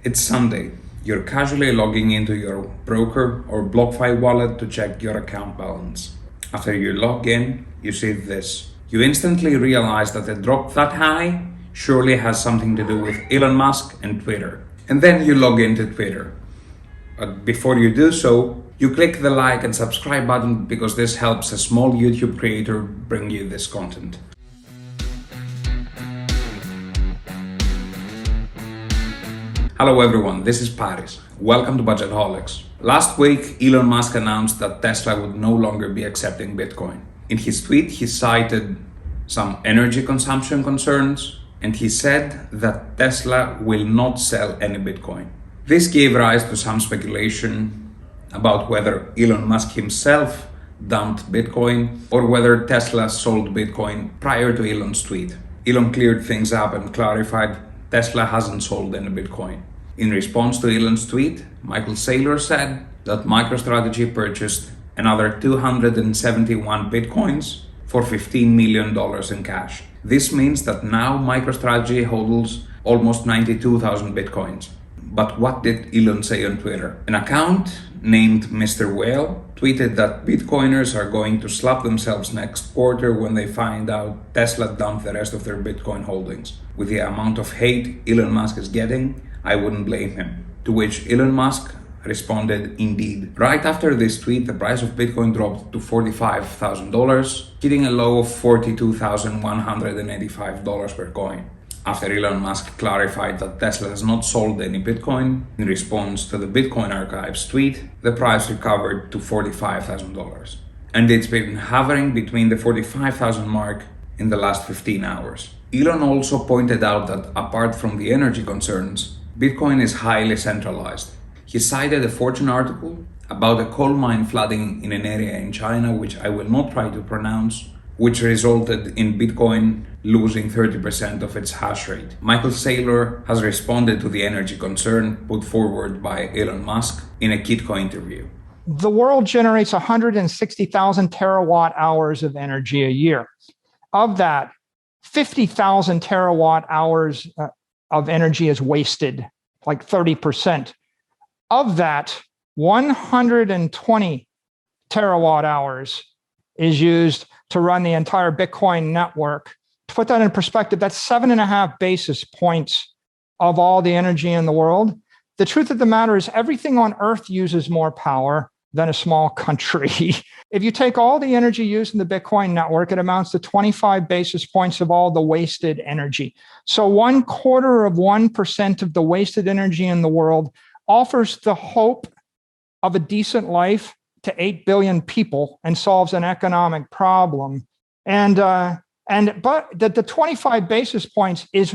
It's Sunday. You're casually logging into your broker or BlockFi wallet to check your account balance. After you log in, you see this. You instantly realize that a drop that high surely has something to do with Elon Musk and Twitter. And then you log into Twitter. But before you do so, you click the like and subscribe button because this helps a small YouTube creator bring you this content. Hello everyone, this is Paris. Welcome to Budgetholics. Last week, Elon Musk announced that Tesla would no longer be accepting Bitcoin. In his tweet, he cited some energy consumption concerns, and he said that Tesla will not sell any Bitcoin. This gave rise to some speculation about whether Elon Musk himself dumped Bitcoin or whether Tesla sold Bitcoin prior to Elon's tweet. Elon cleared things up and clarified Tesla hasn't sold any Bitcoin. In response to Elon's tweet, Saylor said that Microstrategy purchased another 271 Bitcoins for $15 million in cash. This means that now Microstrategy holds almost 92,000 Bitcoins. But what did Elon say on Twitter? An account named Mr. Whale tweeted that Bitcoiners are going to slap themselves next quarter when they find out Tesla dumped the rest of their Bitcoin holdings. With the amount of hate Elon Musk is getting, I wouldn't blame him. To which Elon Musk responded, indeed. Right after this tweet, the price of Bitcoin dropped to $45,000, hitting a low of $42,185 per coin. After Elon Musk clarified that Tesla has not sold any Bitcoin, in response to the Bitcoin Archive's tweet, the price recovered to $45,000. And it's been hovering between the $45,000 mark in the last 15 hours. Elon also pointed out that apart from the energy concerns, Bitcoin is highly centralized. He cited a Fortune article about a coal mine flooding in an area in China, which I will not try to pronounce, which resulted in Bitcoin losing 30% of its hash rate. Saylor has responded to the energy concern put forward by Elon Musk in a Kitco interview. The world generates 160,000 terawatt hours of energy a year. Of that, 50,000 terawatt hours of energy is wasted, like 30%. Of that, 120 terawatt hours is used to run the entire Bitcoin network. To put that in perspective, that's 7.5 basis points of all the energy in the world. The truth of the matter is everything on Earth uses more power than a small country. If you take all the energy used in the Bitcoin network, it amounts to 25 basis points of all the wasted energy. So 1/4% of the wasted energy in the world offers the hope of a decent life to 8 billion people and solves an economic problem. But the 25 basis points is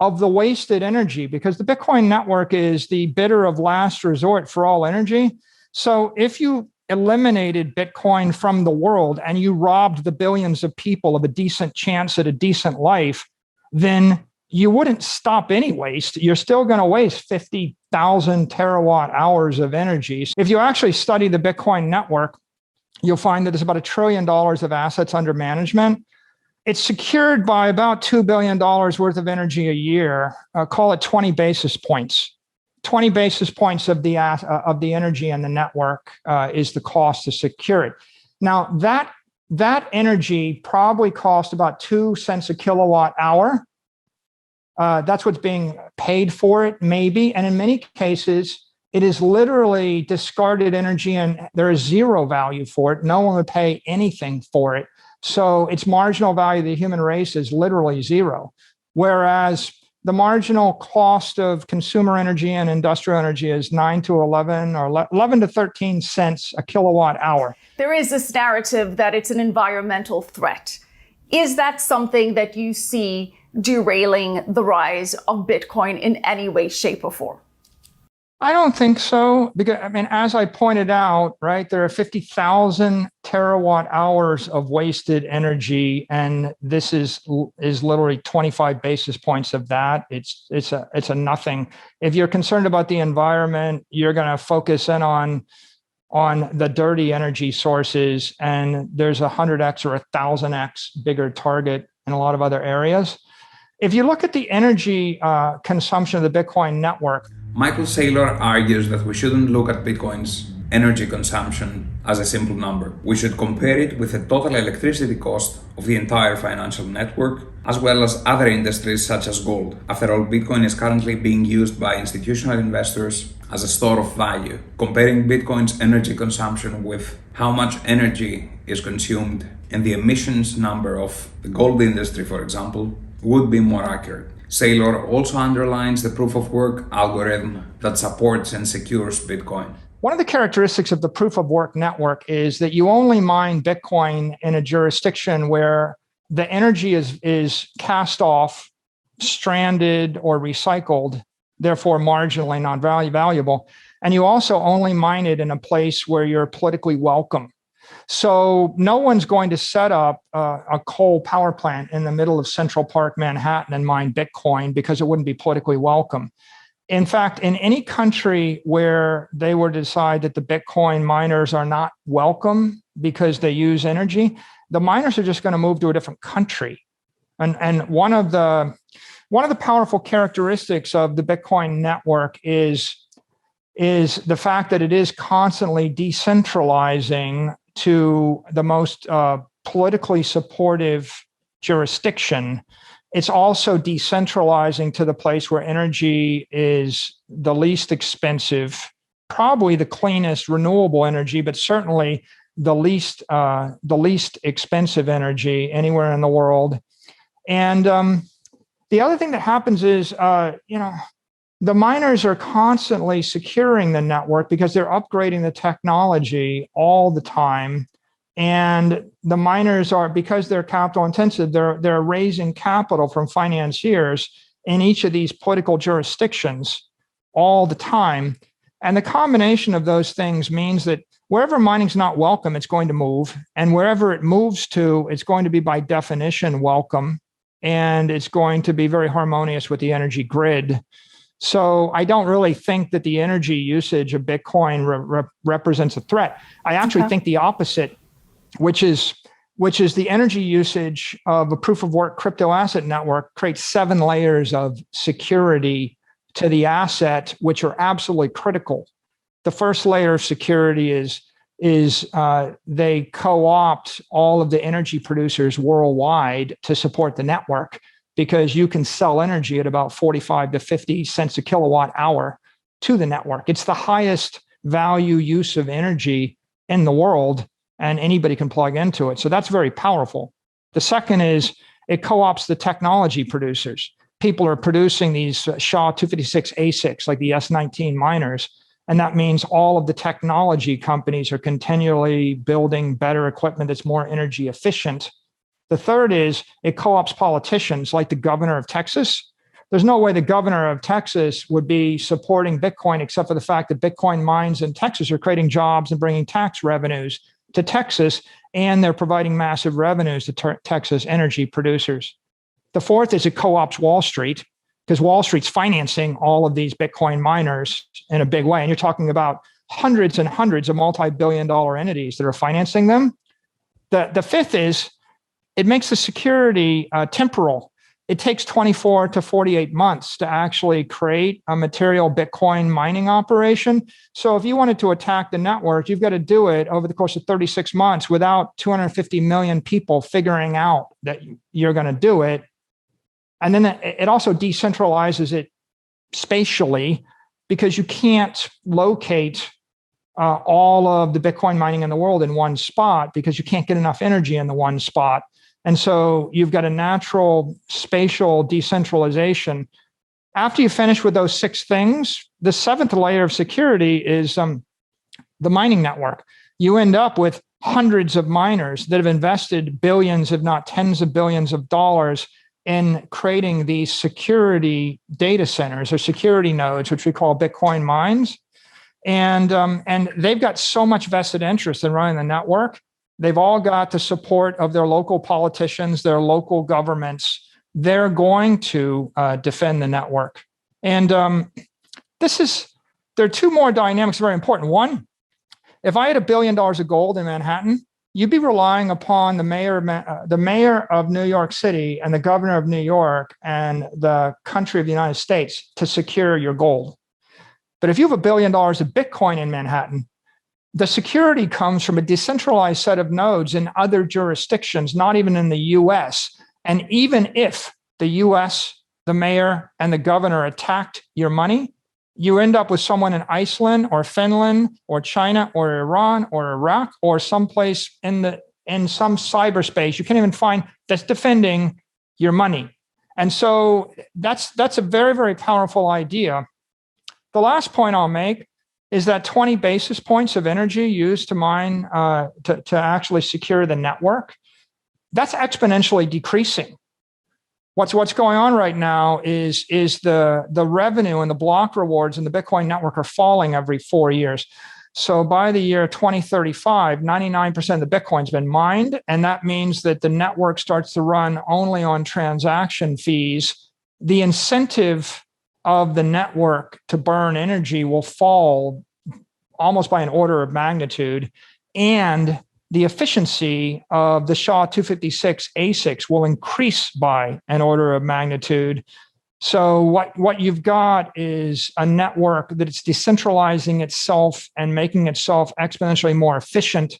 of the wasted energy, because the Bitcoin network is the bidder of last resort for all energy. So if you eliminated Bitcoin from the world and you robbed the billions of people of a decent chance at a decent life, then you wouldn't stop any waste. You're still going to waste 50,000 terawatt hours of energy. If you actually study the Bitcoin network, you'll find that there's about $1 trillion of assets under management. It's secured by about $2 billion worth of energy a year. Call it 20 basis points. 20 basis points of the energy in the network is the cost to secure it. Now, that energy probably cost about 2 cents a kilowatt hour. That's what's being paid for it, maybe. And in many cases, it is literally discarded energy and there is zero value for it. No one would pay anything for it. So its marginal value of the human race is literally zero. Whereas the marginal cost of consumer energy and industrial energy is 9 to 11 or 11 to 13 cents a kilowatt hour. There is this narrative that it's an environmental threat. Is that something that you see derailing the rise of Bitcoin in any way, shape, or form? I don't think so, because as I pointed out, right, there are 50,000 terawatt hours of wasted energy, and this is literally 25 basis points of that. It's a nothing. If you're concerned about the environment, you're going to focus in on the dirty energy sources, and there's 100x or 1,000x bigger target in a lot of other areas. If you look at the energy consumption of the Bitcoin network, Michael Saylor argues that we shouldn't look at Bitcoin's energy consumption as a simple number. We should compare it with the total electricity cost of the entire financial network, as well as other industries such as gold. After all, Bitcoin is currently being used by institutional investors as a store of value. Comparing Bitcoin's energy consumption with how much energy is consumed and the emissions number of the gold industry, for example, would be more accurate. Saylor also underlines the proof of work algorithm that supports and secures Bitcoin. One of the characteristics of the proof of work network is that you only mine Bitcoin in a jurisdiction where the energy is cast off, stranded, or recycled, therefore marginally non-valuable. And you also only mine it in a place where you're politically welcome. So no one's going to set up a coal power plant in the middle of Central Park, Manhattan, and mine Bitcoin because it wouldn't be politically welcome. In fact, in any country where they were to decide that the Bitcoin miners are not welcome because they use energy, the miners are just going to move to a different country. And one of the powerful characteristics of the Bitcoin network is the fact that it is constantly decentralizing to the most politically supportive jurisdiction. It's also decentralizing to the place where energy is the least expensive, probably the cleanest renewable energy, but certainly the least expensive energy anywhere in the world. And the other thing that happens is, the miners are constantly securing the network because they're upgrading the technology all the time. And the miners are, because they're capital intensive, they're raising capital from financiers in each of these political jurisdictions all the time. And the combination of those things means that wherever mining's not welcome, it's going to move. And wherever it moves to, it's going to be by definition welcome. And it's going to be very harmonious with the energy grid. So I don't really think that the energy usage of Bitcoin represents a threat. I actually think the opposite, which is the energy usage of a proof of work crypto asset network creates 7 layers of security to the asset, which are absolutely critical. The first layer of security is they co-opt all of the energy producers worldwide to support the network, because you can sell energy at about 45 to 50 cents a kilowatt hour to the network. It's the highest value use of energy in the world, and anybody can plug into it. So that's very powerful. The second is it co-ops the technology producers. People are producing these SHA-256 ASICs, like the S19 miners, and that means all of the technology companies are continually building better equipment that's more energy efficient. The third is it co-ops politicians like the governor of Texas. There's no way the governor of Texas would be supporting Bitcoin except for the fact that Bitcoin mines in Texas are creating jobs and bringing tax revenues to Texas, and they're providing massive revenues to Texas energy producers. The fourth is it co-ops Wall Street, because Wall Street's financing all of these Bitcoin miners in a big way. And you're talking about hundreds and hundreds of multi-billion-dollar entities that are financing them. The fifth is it makes the security temporal. It takes 24 to 48 months to actually create a material Bitcoin mining operation. So if you wanted to attack the network, you've got to do it over the course of 36 months without 250 million people figuring out that you're going to do it. And then it also decentralizes it spatially, because you can't locate all of the Bitcoin mining in the world in one spot, because you can't get enough energy in the one spot. And so you've got a natural spatial decentralization. After you finish with those 6 things, the 7th layer of security is the mining network. You end up with hundreds of miners that have invested billions, if not tens of billions of dollars in creating these security data centers or security nodes, which we call Bitcoin mines. And they've got so much vested interest in running the network. They've all got the support of their local politicians, their local governments. They're going to defend the network. And there are 2 more dynamics very important. One, if I had $1 billion of gold in Manhattan, you'd be relying upon the mayor of New York City and the governor of New York and the country of the United States to secure your gold. But if you have $1 billion of Bitcoin in Manhattan, the security comes from a decentralized set of nodes in other jurisdictions, not even in the US. And even if the US, the mayor, and the governor attacked your money, you end up with someone in Iceland or Finland or China or Iran or Iraq or someplace in some cyberspace you can't even find that's defending your money. And so that's a very, very powerful idea. The last point I'll make is that 20 basis points of energy used to mine to actually secure the network, that's exponentially decreasing. What's going on right now is the revenue and the block rewards in the Bitcoin network are falling every 4 years. So by the year 2035, 99% of the Bitcoin's been mined, and that means that the network starts to run only on transaction fees. The incentive of the network to burn energy will fall almost by an order of magnitude, and the efficiency of the SHA-256 ASICs will increase by an order of magnitude. So what you've got is a network that it's decentralizing itself and making itself exponentially more efficient.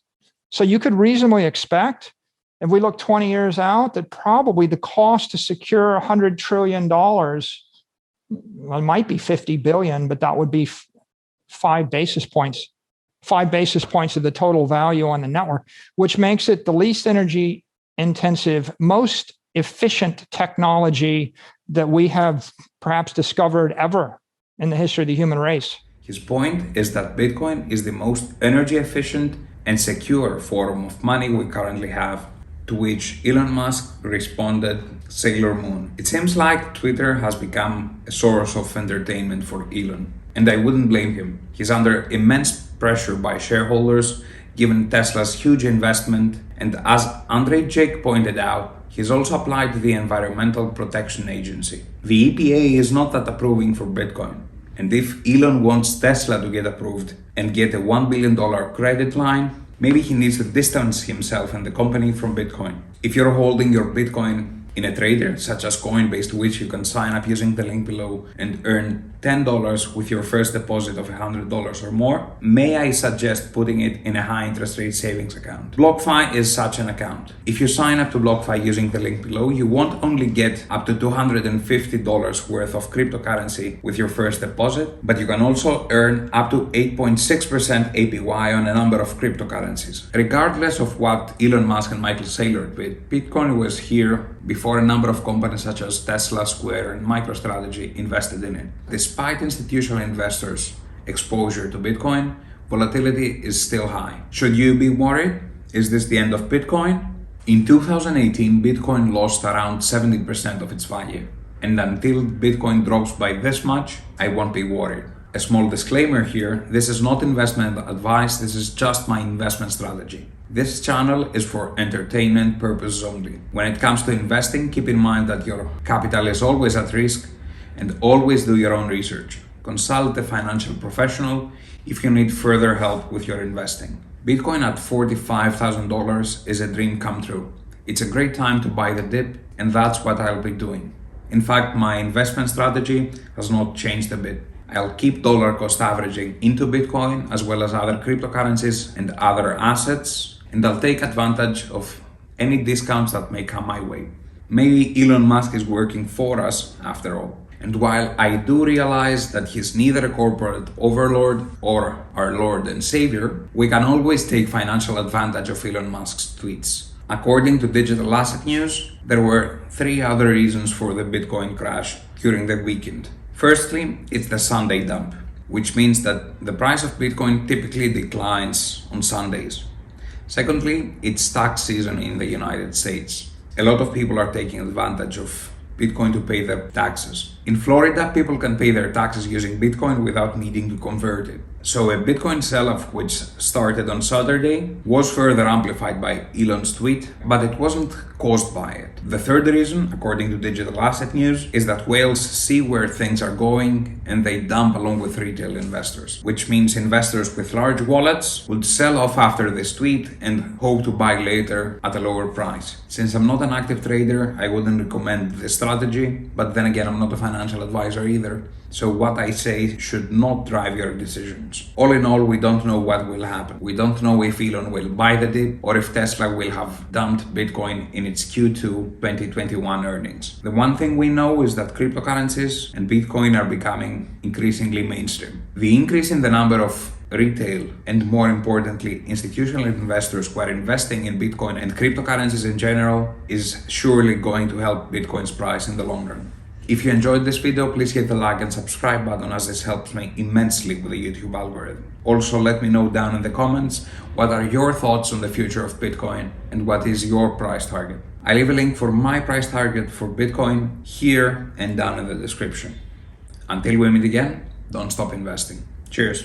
So you could reasonably expect, if we look 20 years out, that probably the cost to secure $100 trillion, well, it might be 50 billion, but that would be 5 basis points. 5 basis points of the total value on the network, which makes it the least energy intensive, most efficient technology that we have perhaps discovered ever in the history of the human race. His point is that Bitcoin is the most energy efficient and secure form of money we currently have, to which Elon Musk responded, Sailor Moon. It seems like Twitter has become a source of entertainment for Elon, and I wouldn't blame him. He's under immense pressure by shareholders, given Tesla's huge investment, and as Andrei Jake pointed out, he's also applied to the Environmental Protection Agency. The EPA is not that approving for Bitcoin, and if Elon wants Tesla to get approved and get a $1 billion credit line, maybe he needs to distance himself and the company from Bitcoin. If you're holding your Bitcoin in a trader such as Coinbase, to which you can sign up using the link below and earn $10 with your first deposit of $100 or more, may I suggest putting it in a high interest rate savings account. BlockFi is such an account. If you sign up to BlockFi using the link below, you won't only get up to $250 worth of cryptocurrency with your first deposit, but you can also earn up to 8.6% APY on a number of cryptocurrencies. Regardless of what Elon Musk and Michael Saylor did, Bitcoin was here before a number of companies such as Tesla, Square, and Microstrategy invested in it. Despite institutional investors' exposure to Bitcoin, volatility is still high. Should you be worried? Is this the end of Bitcoin? In 2018, Bitcoin lost around 70% of its value. And until Bitcoin drops by this much, I won't be worried. A small disclaimer here, this is not investment advice, this is just my investment strategy. This channel is for entertainment purposes only. When it comes to investing, keep in mind that your capital is always at risk, and always do your own research. Consult a financial professional if you need further help with your investing. Bitcoin at $45,000 is a dream come true. It's a great time to buy the dip, and that's what I'll be doing. In fact, my investment strategy has not changed a bit. I'll keep dollar cost averaging into Bitcoin as well as other cryptocurrencies and other assets, and I'll take advantage of any discounts that may come my way. Maybe Elon Musk is working for us after all. And while I do realize that he's neither a corporate overlord or our Lord and Savior, we can always take financial advantage of Elon Musk's tweets. According to Digital Asset News, there were 3 other reasons for the Bitcoin crash during the weekend. Firstly, it's the Sunday dump, which means that the price of Bitcoin typically declines on Sundays. Secondly, it's tax season in the United States. A lot of people are taking advantage of Bitcoin to pay their taxes. In Florida, people can pay their taxes using Bitcoin without needing to convert it. So a Bitcoin sell-off which started on Saturday was further amplified by Elon's tweet, but it wasn't caused by it. The third reason, according to Digital Asset News, is that whales see where things are going and they dump along with retail investors, which means investors with large wallets would sell off after this tweet and hope to buy later at a lower price. Since I'm not an active trader, I wouldn't recommend this strategy, but then again, I'm not a financial advisor either. So what I say should not drive your decisions. All in all, we don't know what will happen. We don't know if Elon will buy the dip or if Tesla will have dumped Bitcoin in its Q2 2021 earnings. The one thing we know is that cryptocurrencies and Bitcoin are becoming increasingly mainstream. The increase in the number of retail and, more importantly, institutional investors who are investing in Bitcoin and cryptocurrencies in general is surely going to help Bitcoin's price in the long run. If you enjoyed this video, please hit the like and subscribe button, as this helps me immensely with the YouTube algorithm. Also, let me know down in the comments what are your thoughts on the future of Bitcoin and what is your price target. I leave a link for my price target for Bitcoin here and down in the description. Until we meet again, don't stop investing. Cheers.